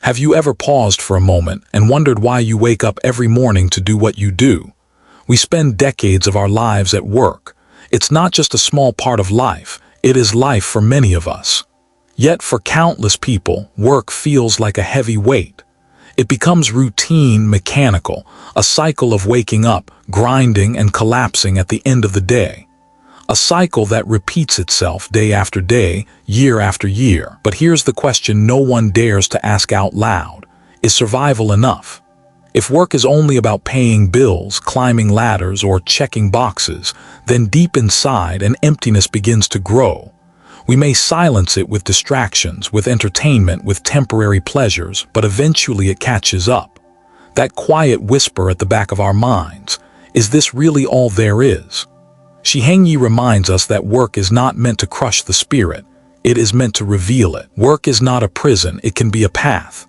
Have you ever paused for a moment and wondered why you wake up every morning to do what you do? We spend decades of our lives at work. It's not just a small part of life, it is life for many of us. Yet for countless people, work feels like a heavy weight. It becomes routine, mechanical, a cycle of waking up, grinding, and collapsing at the end of the day. A cycle that repeats itself day after day, year after year. But here's the question no one dares to ask out loud. Is survival enough? If work is only about paying bills, climbing ladders, or checking boxes, then deep inside an emptiness begins to grow. We may silence it with distractions, with entertainment, with temporary pleasures, but eventually it catches up. That quiet whisper at the back of our minds, is this really all there is? Shihengyi reminds us that work is not meant to crush the spirit, it is meant to reveal it. Work is not a prison, it can be a path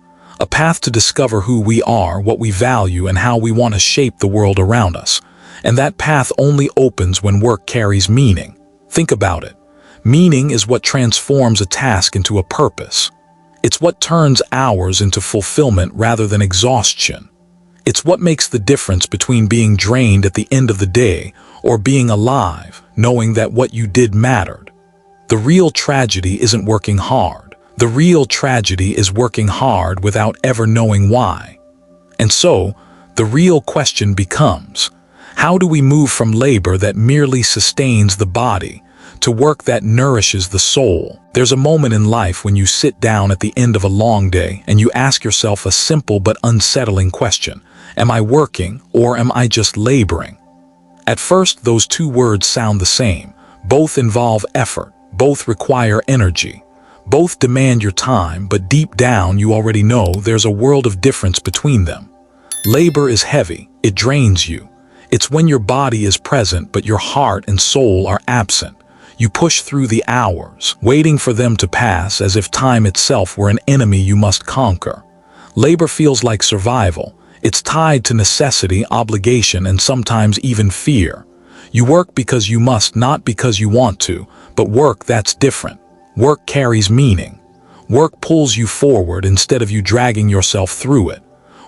to discover who we are, what we value, and how we want to shape the world around us. And that path only opens when work carries meaning. Think about it. Meaning is what transforms a task into a purpose. It's what turns hours into fulfillment rather than exhaustion. It's what makes the difference between being drained at the end of the day or being alive, knowing that what you did mattered. The real tragedy isn't working hard. The real tragedy is working hard without ever knowing why. And so, the real question becomes, how do we move from labor that merely sustains the body to work that nourishes the soul? There's a moment in life when you sit down at the end of a long day and you ask yourself a simple but unsettling question. Am I working or am I just laboring? At first, those two words sound the same. Both involve effort, both require energy, both demand your time, but deep down you already know there's a world of difference between them. Labor is heavy, it drains you. It's when your body is present but your heart and soul are absent. You push through the hours, waiting for them to pass as if time itself were an enemy you must conquer. Labor feels like survival. It's tied to necessity, obligation, and sometimes even fear. You work because you must, not because you want to, but work that's different. Work carries meaning. Work pulls you forward instead of you dragging yourself through it.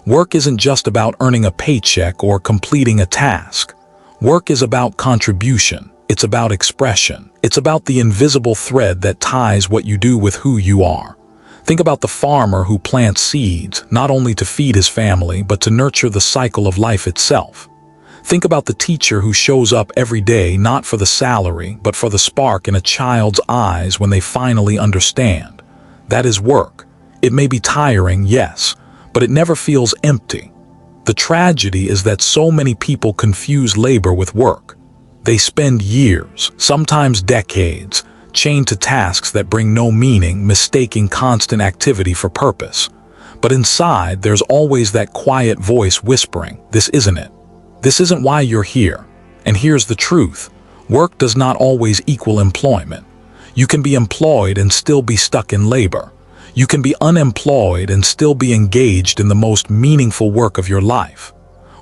Work isn't just about earning a paycheck or completing a task. Work is about contribution. It's about expression. It's about the invisible thread that ties what you do with who you are. Think about the farmer who plants seeds, not only to feed his family, but to nurture the cycle of life itself. Think about the teacher who shows up every day not for the salary, but for the spark in a child's eyes when they finally understand. That is work. It may be tiring, yes, but it never feels empty. The tragedy is that so many people confuse labor with work. They spend years, sometimes decades, chained to tasks that bring no meaning, mistaking constant activity for purpose. But inside, there's always that quiet voice whispering, this isn't it. This isn't why you're here. And here's the truth. Work does not always equal employment. You can be employed and still be stuck in labor. You can be unemployed and still be engaged in the most meaningful work of your life.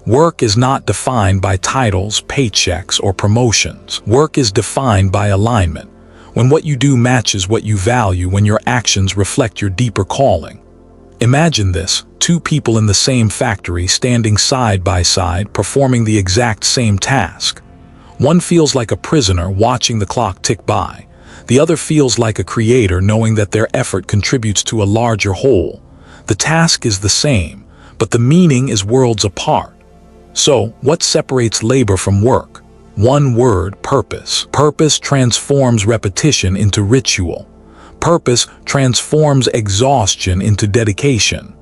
Work is not defined by titles, paychecks, or promotions. Work is defined by alignment. When what you do matches what you value, when your actions reflect your deeper calling. Imagine this, two people in the same factory standing side by side, performing the exact same task. One feels like a prisoner watching the clock tick by. The other feels like a creator knowing that their effort contributes to a larger whole. The task is the same, but the meaning is worlds apart. So, what separates labor from work? One word, purpose. Purpose transforms repetition into ritual. Purpose transforms exhaustion into dedication.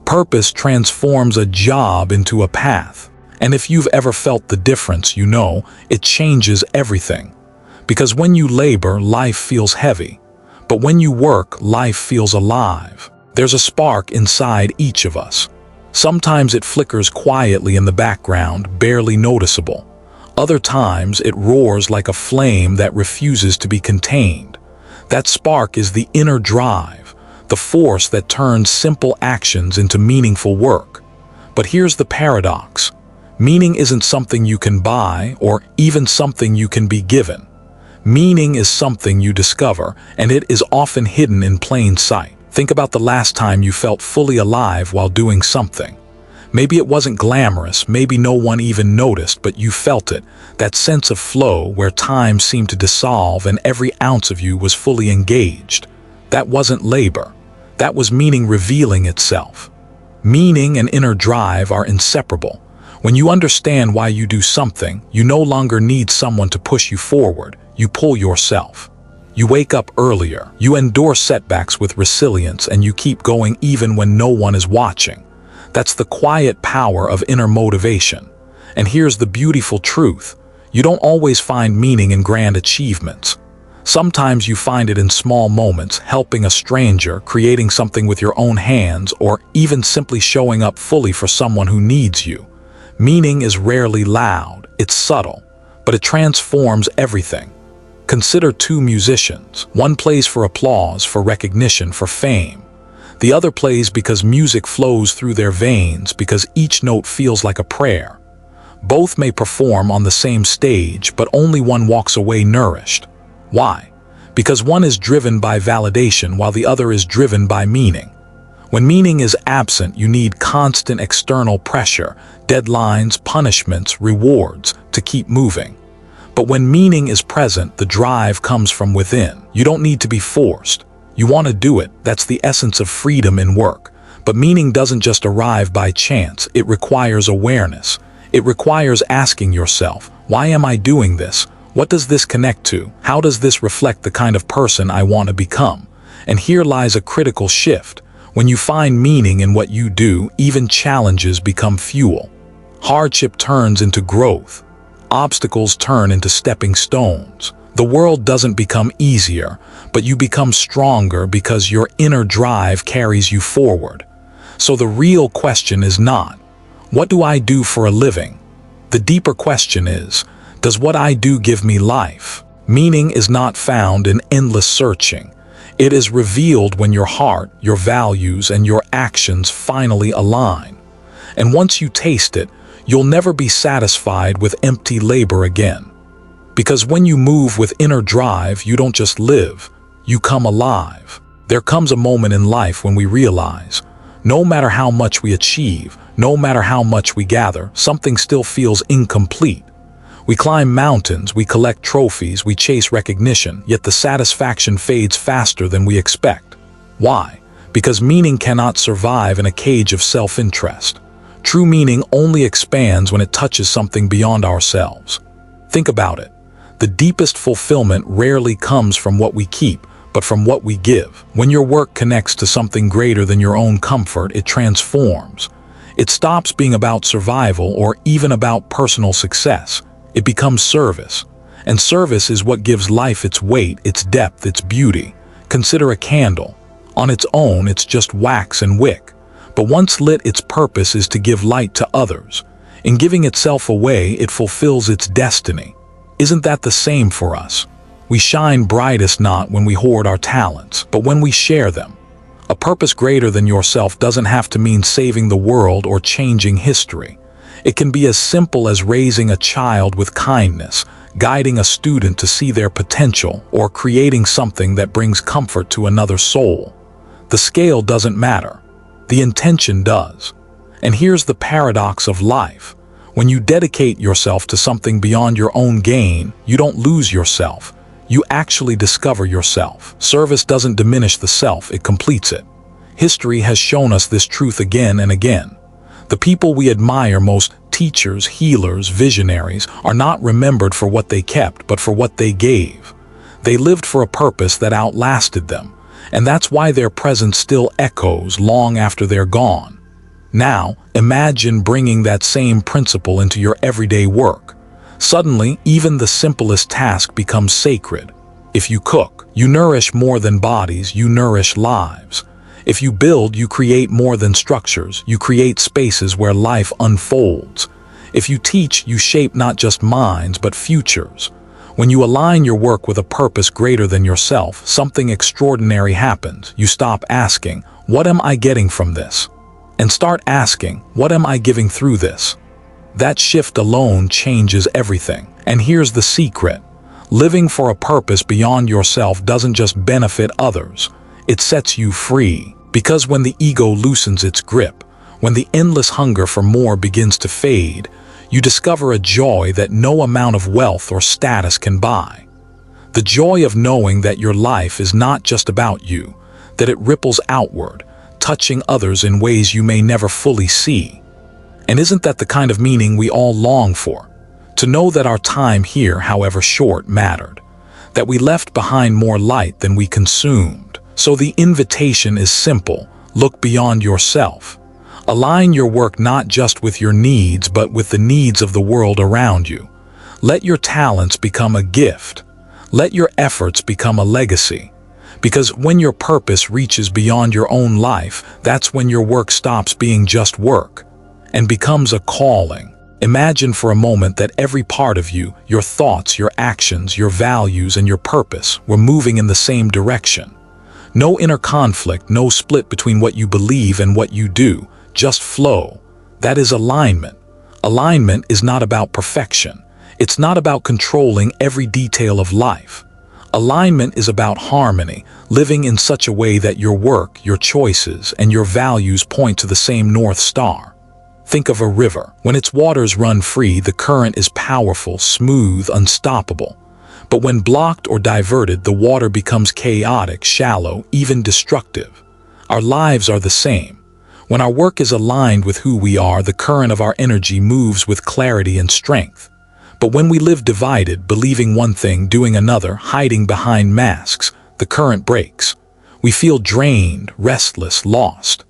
Purpose transforms a job into a path. And if you've ever felt the difference, you know, it changes everything. Because when you labor, life feels heavy. But when you work, life feels alive. There's a spark inside each of us. Sometimes it flickers quietly in the background, barely noticeable. Other times it roars like a flame that refuses to be contained. That spark is the inner drive, the force that turns simple actions into meaningful work. But here's the paradox. Meaning isn't something you can buy or even something you can be given. Meaning is something you discover, and it is often hidden in plain sight. Think about the last time you felt fully alive while doing something. Maybe it wasn't glamorous, maybe no one even noticed, but you felt it, that sense of flow where time seemed to dissolve and every ounce of you was fully engaged. That wasn't labor. That was meaning revealing itself. Meaning and inner drive are inseparable. When you understand why you do something, you no longer need someone to push you forward. You pull yourself. You wake up earlier, you endure setbacks with resilience, and you keep going even when no one is watching. That's the quiet power of inner motivation. And here's the beautiful truth. You don't always find meaning in grand achievements. Sometimes you find it in small moments, helping a stranger, creating something with your own hands, or even simply showing up fully for someone who needs you. Meaning is rarely loud, it's subtle, but it transforms everything. Consider two musicians. One plays for applause, for recognition, for fame. The other plays because music flows through their veins, because each note feels like a prayer. Both may perform on the same stage, but only one walks away nourished. Why? Because one is driven by validation while the other is driven by meaning. When meaning is absent, you need constant external pressure, deadlines, punishments, rewards to keep moving. But when meaning is present, the drive comes from within. You don't need to be forced. You want to do it. That's the essence of freedom in work. But meaning doesn't just arrive by chance. It requires awareness. It requires asking yourself, why am I doing this? What does this connect to? How does this reflect the kind of person I want to become? And here lies a critical shift. When you find meaning in what you do, even challenges become fuel. Hardship turns into growth. Obstacles turn into stepping stones. The world doesn't become easier, but you become stronger because your inner drive carries you forward. So the real question is not, what do I do for a living? The deeper question is, does what I do give me life? Meaning is not found in endless searching. It is revealed when your heart, your values, and your actions finally align. And once you taste it, you'll never be satisfied with empty labor again. Because when you move with inner drive, you don't just live, you come alive. There comes a moment in life when we realize, no matter how much we achieve, no matter how much we gather, something still feels incomplete. We climb mountains, we collect trophies, we chase recognition, yet the satisfaction fades faster than we expect. Why? Because meaning cannot survive in a cage of self-interest. True meaning only expands when it touches something beyond ourselves. Think about it. The deepest fulfillment rarely comes from what we keep, but from what we give. When your work connects to something greater than your own comfort, it transforms. It stops being about survival or even about personal success. It becomes service. And service is what gives life its weight, its depth, its beauty. Consider a candle. On its own, it's just wax and wick. But once lit, its purpose is to give light to others. In giving itself away, it fulfills its destiny. Isn't that the same for us? We shine brightest not when we hoard our talents, but when we share them. A purpose greater than yourself doesn't have to mean saving the world or changing history. It can be as simple as raising a child with kindness, guiding a student to see their potential, or creating something that brings comfort to another soul. The scale doesn't matter. The intention does. And here's the paradox of life. When you dedicate yourself to something beyond your own gain, you don't lose yourself. You actually discover yourself. Service doesn't diminish the self, it completes it. History has shown us this truth again and again. The people we admire most, teachers, healers, visionaries, are not remembered for what they kept, but for what they gave. They lived for a purpose that outlasted them, and that's why their presence still echoes long after they're gone. Now, imagine bringing that same principle into your everyday work. Suddenly, even the simplest task becomes sacred. If you cook, you nourish more than bodies, you nourish lives. If you build, you create more than structures, you create spaces where life unfolds. If you teach, you shape not just minds, but futures. When you align your work with a purpose greater than yourself, something extraordinary happens. You stop asking, what am I getting from this? And start asking, what am I giving through this? That shift alone changes everything. And here's the secret. Living for a purpose beyond yourself doesn't just benefit others. It sets you free. Because when the ego loosens its grip, when the endless hunger for more begins to fade, you discover a joy that no amount of wealth or status can buy. The joy of knowing that your life is not just about you, that it ripples outward, touching others in ways you may never fully see. And isn't that the kind of meaning we all long for? To know that our time here, however short, mattered, that we left behind more light than we consumed. So the invitation is simple: look beyond yourself. Align your work not just with your needs, but with the needs of the world around you. Let your talents become a gift. Let your efforts become a legacy. Because when your purpose reaches beyond your own life, that's when your work stops being just work and becomes a calling. Imagine for a moment that every part of you, your thoughts, your actions, your values, and your purpose were moving in the same direction. No inner conflict, no split between what you believe and what you do, just flow. That is alignment. Alignment is not about perfection. It's not about controlling every detail of life. Alignment is about harmony, living in such a way that your work, your choices, and your values point to the same North Star. Think of a river. When its waters run free, the current is powerful, smooth, unstoppable. But when blocked or diverted, the water becomes chaotic, shallow, even destructive. Our lives are the same. When our work is aligned with who we are, the current of our energy moves with clarity and strength. But when we live divided, believing one thing, doing another, hiding behind masks, the current breaks. We feel drained, restless, lost.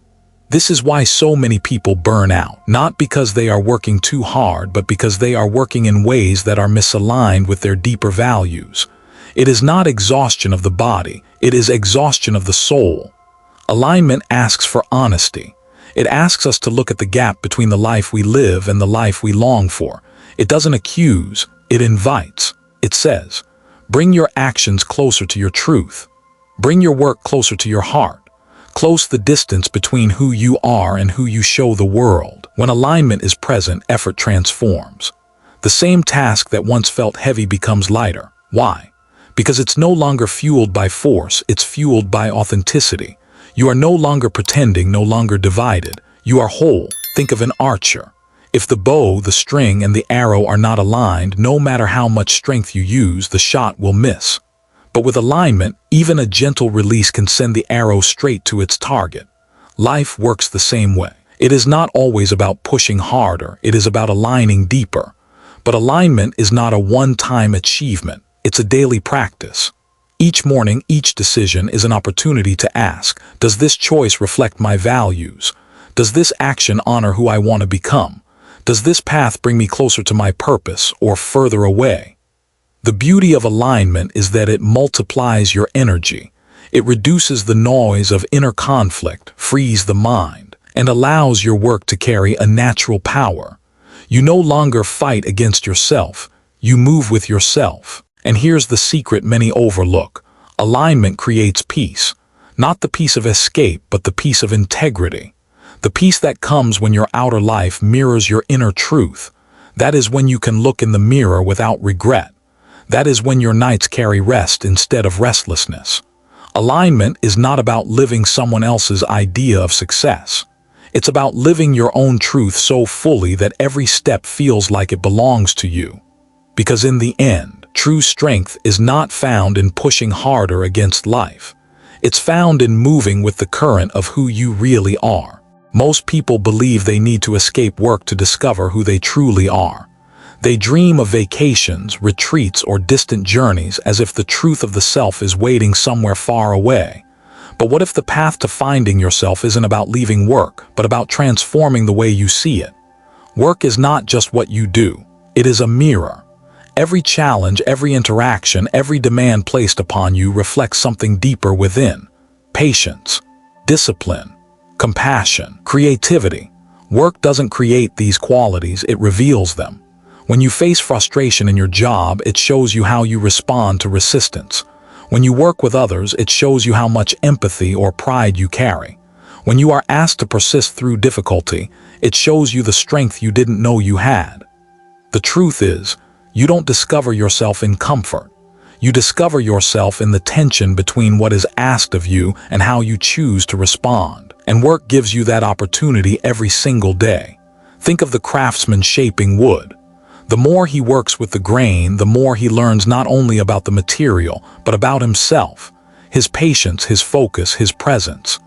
This is why so many people burn out, not because they are working too hard, but because they are working in ways that are misaligned with their deeper values. It is not exhaustion of the body, it is exhaustion of the soul. Alignment asks for honesty. It asks us to look at the gap between the life we live and the life we long for. It doesn't accuse, it invites. It says, bring your actions closer to your truth. Bring your work closer to your heart. Close the distance between who you are and who you show the world. When alignment is present, effort transforms. The same task that once felt heavy becomes lighter. Why? Because it's no longer fueled by force, it's fueled by authenticity. You are no longer pretending, no longer divided. You are whole. Think of an archer. If the bow, the string, and the arrow are not aligned, no matter how much strength you use, the shot will miss. But with alignment, even a gentle release can send the arrow straight to its target. Life works the same way. It is not always about pushing harder, it is about aligning deeper. But alignment is not a one-time achievement, it's a daily practice. Each morning, each decision is an opportunity to ask, does this choice reflect my values? Does this action honor who I want to become? Does this path bring me closer to my purpose or further away? The beauty of alignment is that it multiplies your energy. It reduces the noise of inner conflict, frees the mind, and allows your work to carry a natural power. You no longer fight against yourself, you move with yourself. And here's the secret many overlook. Alignment creates peace. Not the peace of escape, but the peace of integrity. The peace that comes when your outer life mirrors your inner truth. That is when you can look in the mirror without regret. That is when your nights carry rest instead of restlessness. Alignment is not about living someone else's idea of success. It's about living your own truth so fully that every step feels like it belongs to you. Because in the end, true strength is not found in pushing harder against life. It's found in moving with the current of who you really are. Most people believe they need to escape work to discover who they truly are. They dream of vacations, retreats, or distant journeys as if the truth of the self is waiting somewhere far away. But what if the path to finding yourself isn't about leaving work, but about transforming the way you see it? Work is not just what you do. It is a mirror. Every challenge, every interaction, every demand placed upon you reflects something deeper within. Patience, discipline, compassion, creativity. Work doesn't create these qualities, it reveals them. When you face frustration in your job, it shows you how you respond to resistance. When you work with others, it shows you how much empathy or pride you carry. When you are asked to persist through difficulty, it shows you the strength you didn't know you had. The truth is, you don't discover yourself in comfort. You discover yourself in the tension between what is asked of you and how you choose to respond. And work gives you that opportunity every single day. Think of the craftsman shaping wood. The more he works with the grain, the more he learns not only about the material, but about himself, his patience, his focus, his presence.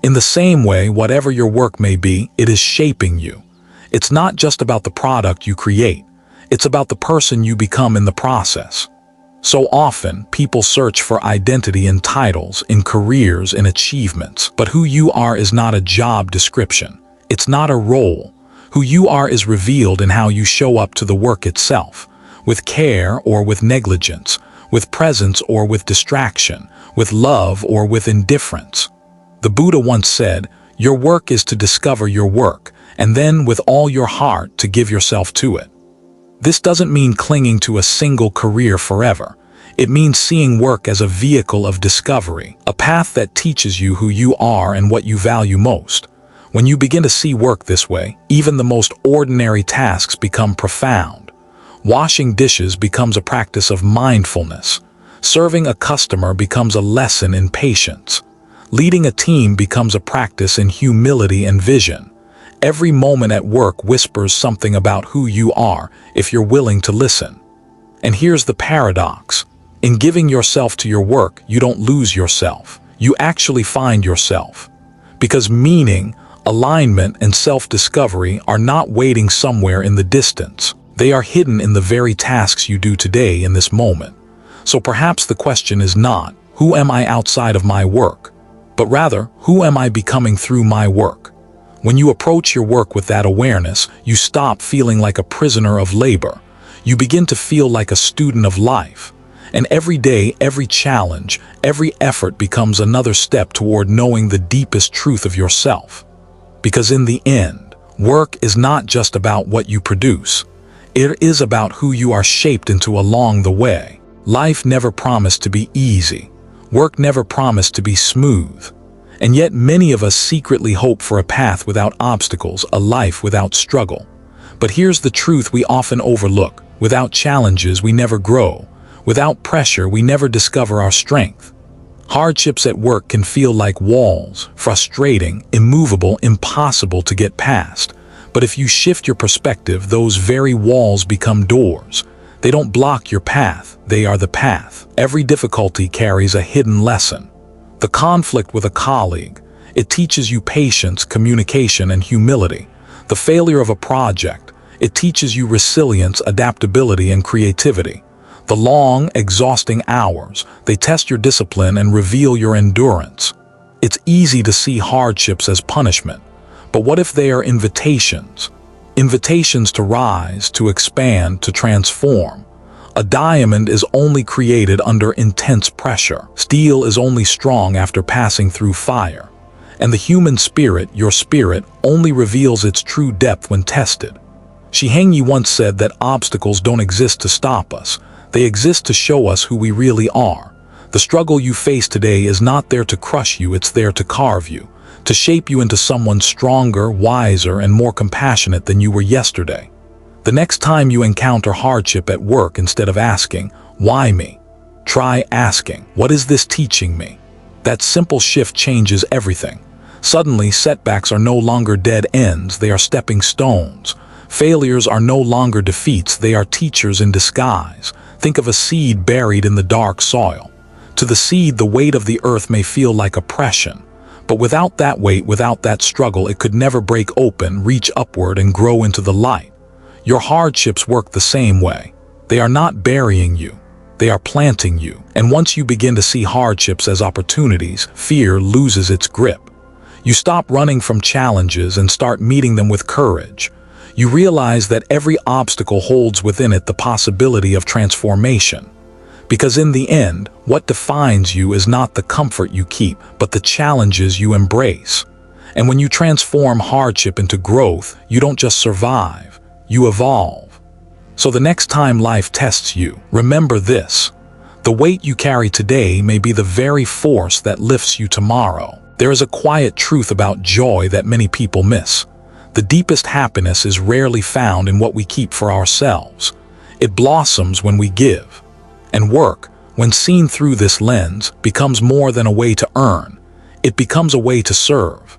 In the same way, whatever your work may be, it is shaping you. It's not just about the product you create. It's about the person you become in the process. So often, people search for identity in titles, in careers, in achievements. But who you are is not a job description. It's not a role. Who you are is revealed in how you show up to the work itself, with care or with negligence, with presence or with distraction, with love or with indifference. The Buddha once said, "Your work is to discover your work, and then with all your heart to give yourself to it." This doesn't mean clinging to a single career forever. It means seeing work as a vehicle of discovery, a path that teaches you who you are and what you value most. When you begin to see work this way, even the most ordinary tasks become profound. Washing dishes becomes a practice of mindfulness. Serving a customer becomes a lesson in patience. Leading a team becomes a practice in humility and vision. Every moment at work whispers something about who you are if you're willing to listen. And here's the paradox. In giving yourself to your work, you don't lose yourself. You actually find yourself. Because meaning, alignment, and self-discovery are not waiting somewhere in the distance. They are hidden in the very tasks you do today in this moment. So perhaps the question is not, who am I outside of my work? But rather, who am I becoming through my work? When you approach your work with that awareness, you stop feeling like a prisoner of labor. You begin to feel like a student of life. And every day, every challenge, every effort becomes another step toward knowing the deepest truth of yourself. Because in the end, work is not just about what you produce. It is about who you are shaped into along the way. Life never promised to be easy. Work never promised to be smooth. And yet many of us secretly hope for a path without obstacles, a life without struggle. But here's the truth we often overlook. Without challenges, we never grow. Without pressure, we never discover our strength. Hardships at work can feel like walls, frustrating, immovable, impossible to get past. But if you shift your perspective, those very walls become doors. They don't block your path, they are the path. Every difficulty carries a hidden lesson. The conflict with a colleague, it teaches you patience, communication, and humility. The failure of a project, it teaches you resilience, adaptability, and creativity. The long, exhausting hours, they test your discipline and reveal your endurance. It's easy to see hardships as punishment, but what if they are invitations? Invitations to rise, to expand, to transform. A diamond is only created under intense pressure. Steel is only strong after passing through fire. And the human spirit, your spirit, only reveals its true depth when tested. Shihengyi once said that obstacles don't exist to stop us. They exist to show us who we really are. The struggle you face today is not there to crush you, it's there to carve you, to shape you into someone stronger, wiser, and more compassionate than you were yesterday. The next time you encounter hardship at work, instead of asking, "Why me?" try asking, "What is this teaching me?" That simple shift changes everything. Suddenly, setbacks are no longer dead ends, they are stepping stones. Failures are no longer defeats, they are teachers in disguise. Think of a seed buried in the dark soil. To the seed, the weight of the earth may feel like oppression. But without that weight, without that struggle, it could never break open, reach upward, and grow into the light. Your hardships work the same way. They are not burying you. They are planting you. And once you begin to see hardships as opportunities, fear loses its grip. You stop running from challenges and start meeting them with courage. You realize that every obstacle holds within it the possibility of transformation. Because in the end, what defines you is not the comfort you keep, but the challenges you embrace. And when you transform hardship into growth, you don't just survive, you evolve. So the next time life tests you, remember this. The weight you carry today may be the very force that lifts you tomorrow. There is a quiet truth about joy that many people miss. The deepest happiness is rarely found in what we keep for ourselves. It blossoms when we give. And work, when seen through this lens, becomes more than a way to earn. It becomes a way to serve.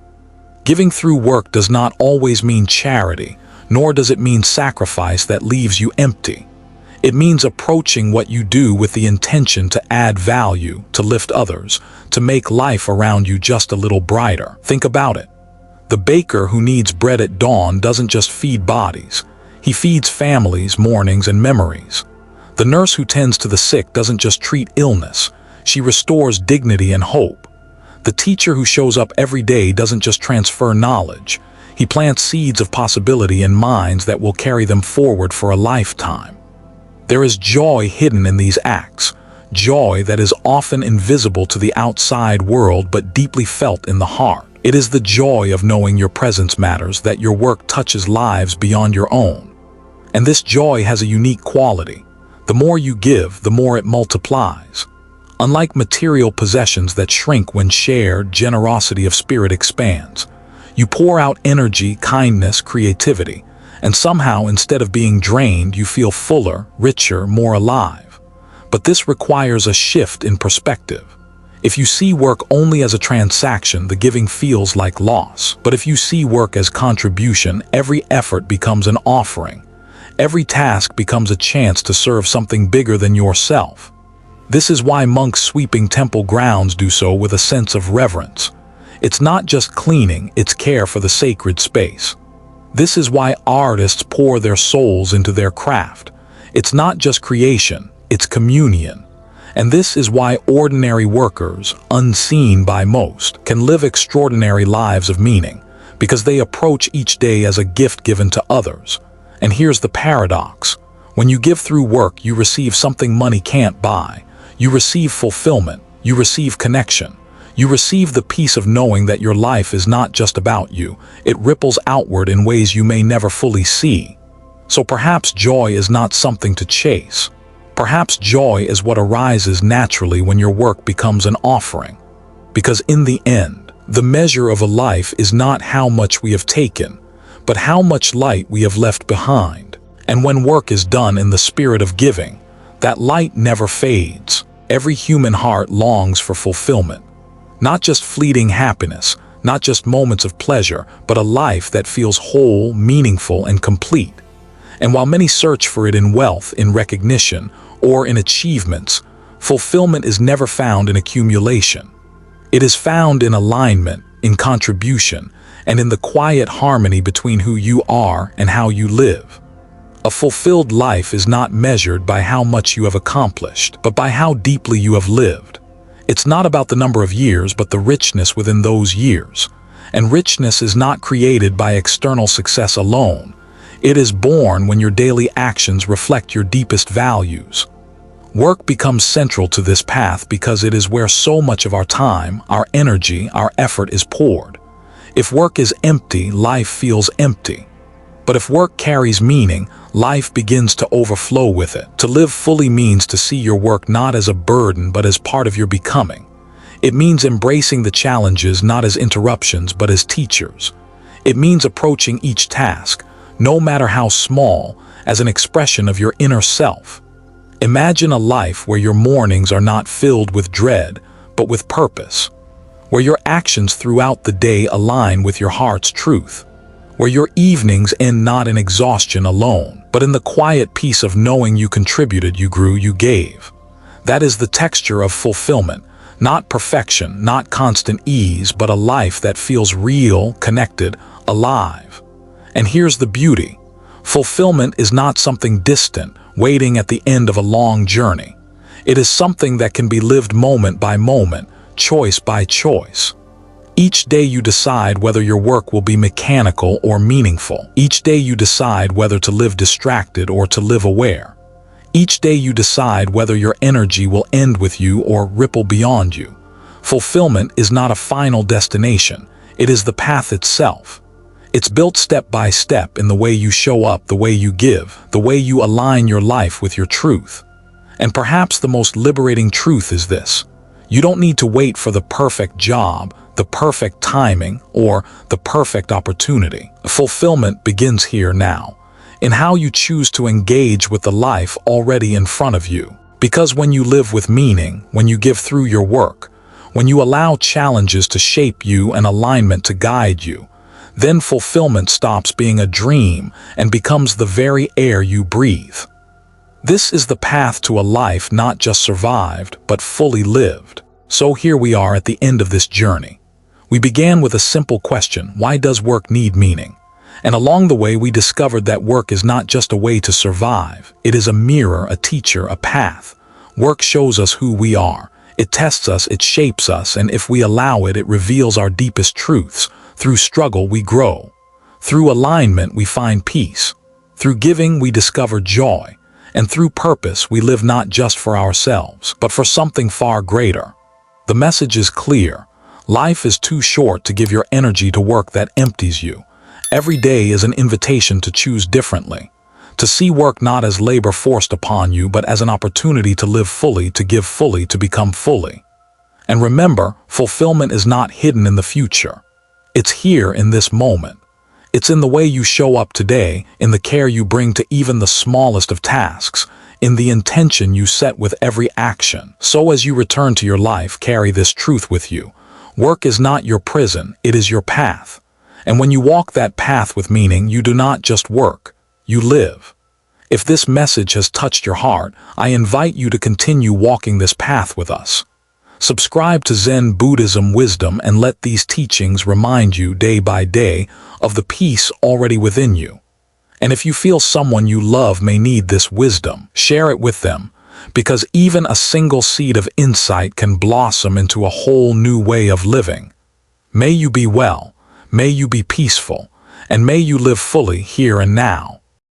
Giving through work does not always mean charity, nor does it mean sacrifice that leaves you empty. It means approaching what you do with the intention to add value, to lift others, to make life around you just a little brighter. Think about it. The baker who needs bread at dawn doesn't just feed bodies. He feeds families, mornings, and memories. The nurse who tends to the sick doesn't just treat illness. She restores dignity and hope. The teacher who shows up every day doesn't just transfer knowledge. He plants seeds of possibility in minds that will carry them forward for a lifetime. There is joy hidden in these acts, joy that is often invisible to the outside world but deeply felt in the heart. It is the joy of knowing your presence matters, that your work touches lives beyond your own. And this joy has a unique quality. The more you give, the more it multiplies. Unlike material possessions that shrink when shared, generosity of spirit expands. You pour out energy, kindness, creativity, and somehow, instead of being drained, you feel fuller, richer, more alive. But this requires a shift in perspective. If you see work only as a transaction, the giving feels like loss. But if you see work as contribution, every effort becomes an offering. Every task becomes a chance to serve something bigger than yourself. This is why monks sweeping temple grounds do so with a sense of reverence. It's not just cleaning, it's care for the sacred space. This is why artists pour their souls into their craft. It's not just creation, it's communion. And this is why ordinary workers, unseen by most, can live extraordinary lives of meaning, because they approach each day as a gift given to others. And here's the paradox. When you give through work, you receive something money can't buy. You receive fulfillment. You receive connection. You receive the peace of knowing that your life is not just about you. It ripples outward in ways you may never fully see. So perhaps joy is not something to chase. Perhaps joy is what arises naturally when your work becomes an offering. Because in the end, the measure of a life is not how much we have taken, but how much light we have left behind. And when work is done in the spirit of giving, that light never fades. Every human heart longs for fulfillment. Not just fleeting happiness, not just moments of pleasure, but a life that feels whole, meaningful, and complete. And while many search for it in wealth, in recognition, or in achievements, fulfillment is never found in accumulation. It is found in alignment, in contribution, and in the quiet harmony between who you are and how you live. A fulfilled life is not measured by how much you have accomplished, but by how deeply you have lived. It's not about the number of years, but the richness within those years. And richness is not created by external success alone. It is born when your daily actions reflect your deepest values. Work becomes central to this path because it is where so much of our time, our energy, our effort is poured. If work is empty, life feels empty. But if work carries meaning, life begins to overflow with it. To live fully means to see your work not as a burden, but as part of your becoming. It means embracing the challenges not as interruptions, but as teachers. It means approaching each task, no matter how small, as an expression of your inner self. Imagine a life where your mornings are not filled with dread, but with purpose. Where your actions throughout the day align with your heart's truth. Where your evenings end not in exhaustion alone, but in the quiet peace of knowing you contributed, you grew, you gave. That is the texture of fulfillment, not perfection, not constant ease, but a life that feels real, connected, alive. And here's the beauty. Fulfillment is not something distant, waiting at the end of a long journey. It is something that can be lived moment by moment, choice by choice. Each day you decide whether your work will be mechanical or meaningful. Each day you decide whether to live distracted or to live aware. Each day you decide whether your energy will end with you or ripple beyond you. Fulfillment is not a final destination. It is the path itself. It's built step by step in the way you show up, the way you give, the way you align your life with your truth. And perhaps the most liberating truth is this. You don't need to wait for the perfect job, the perfect timing, or the perfect opportunity. Fulfillment begins here now, in how you choose to engage with the life already in front of you. Because when you live with meaning, when you give through your work, when you allow challenges to shape you and alignment to guide you, then fulfillment stops being a dream and becomes the very air you breathe. This is the path to a life not just survived, but fully lived. So here we are at the end of this journey. We began with a simple question: why does work need meaning? And along the way we discovered that work is not just a way to survive. It is a mirror, a teacher, a path. Work shows us who we are. It tests us, it shapes us, and if we allow it, it reveals our deepest truths. Through struggle we grow. Through alignment we find peace. Through giving we discover joy. And through purpose we live not just for ourselves, but for something far greater. The message is clear. Life is too short to give your energy to work that empties you. Every day is an invitation to choose differently. To see work not as labor forced upon you, but as an opportunity to live fully, to give fully, to become fully. And remember, fulfillment is not hidden in the future. It's here in this moment. It's in the way you show up today, in the care you bring to even the smallest of tasks, in the intention you set with every action. So as you return to your life, carry this truth with you. Work is not your prison, it is your path. And when you walk that path with meaning, you do not just work, you live. If this message has touched your heart, I invite you to continue walking this path with us. Subscribe to Zen Buddhism Wisdom and let these teachings remind you day by day of the peace already within you. And if you feel someone you love may need this wisdom, share it with them, because even a single seed of insight can blossom into a whole new way of living. May you be well, may you be peaceful, and may you live fully here and now.